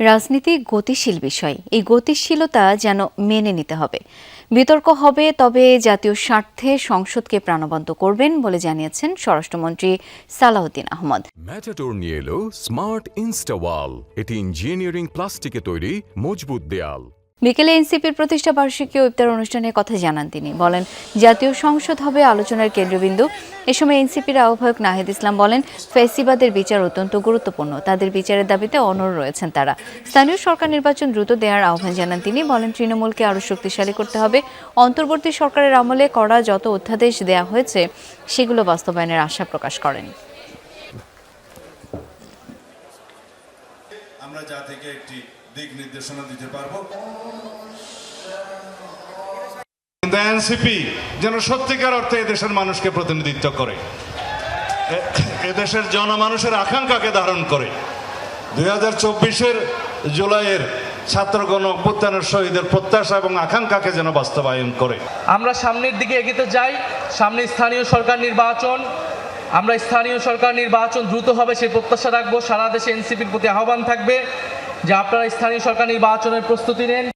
রাজনীতি গতিশীল বিষয়, এই গতিশীলতা যেন মেনে নিতে হবে। বিতর্ক হবে, তবে জাতীয় স্বার্থে সংসদকে প্রাণবন্ত করবেন বলে জানিয়েছেন স্বরাষ্ট্রমন্ত্রী সালাউদ্দিন আহমদ। ম্যাটাডোর নিয়ে এলো স্মার্ট ইনস্টাওয়াল। এটি ইঞ্জিনিয়ারিং প্লাস্টিকে তৈরি মজবুত দেয়াল। বিকেলে এনসিপির প্রতিষ্ঠা বার্ষিকী ও ইফতার অনুষ্ঠানের কথা জানান তিনি। বলেন, জাতীয় সংসদ হবে আলোচনার কেন্দ্রবিন্দু। এ সময় এনসিপির আহ্বায়ক নাহিদ ইসলাম বলেন, ফ্যাসিবাদের বিচার অত্যন্ত গুরুত্বপূর্ণ। তাদের বিচারের দাবিতে অনড় রয়েছেন তারা। স্থানীয় সরকার নির্বাচন দ্রুত দেওয়ার আহ্বান জানান তিনি। বলেন, তৃণমূলকে আরও শক্তিশালী করতে হবে। অন্তর্বর্তী সরকারের আমলে করা যত অধ্যাদেশ দেয়া হয়েছে সেগুলো বাস্তবায়নের আশা প্রকাশ করেন। আমরা জাতিকে একটি দিক নির্দেশনা দিতে পারবো। এনসিপি যেন সত্যিকার অর্থে এদেশের মানুষকে প্রতিনিধিত্ব করে, এদেশের জনমানুষের আকাঙ্ক্ষাকে ধারণ করে। 2024-এর জুলাইয়ের ছাত্রগণ অভ্যুত্থানের শহীদের প্রত্যাশা এবং আকাঙ্ক্ষাকে যেন বাস্তবায়ন করে। আমরা সামনের দিকে এগিয়ে যাই। সামনে স্থানীয় সরকার নির্বাচন, আমরা স্থানীয় সরকার নির্বাচন দ্রুত হবে সেই প্রত্যাশা রাখবো। সারা দেশে এনসিপির প্রতি আহ্বান থাকবে যে আপনারা স্থানীয় সরকার নির্বাচনের প্রস্তুতি নেন।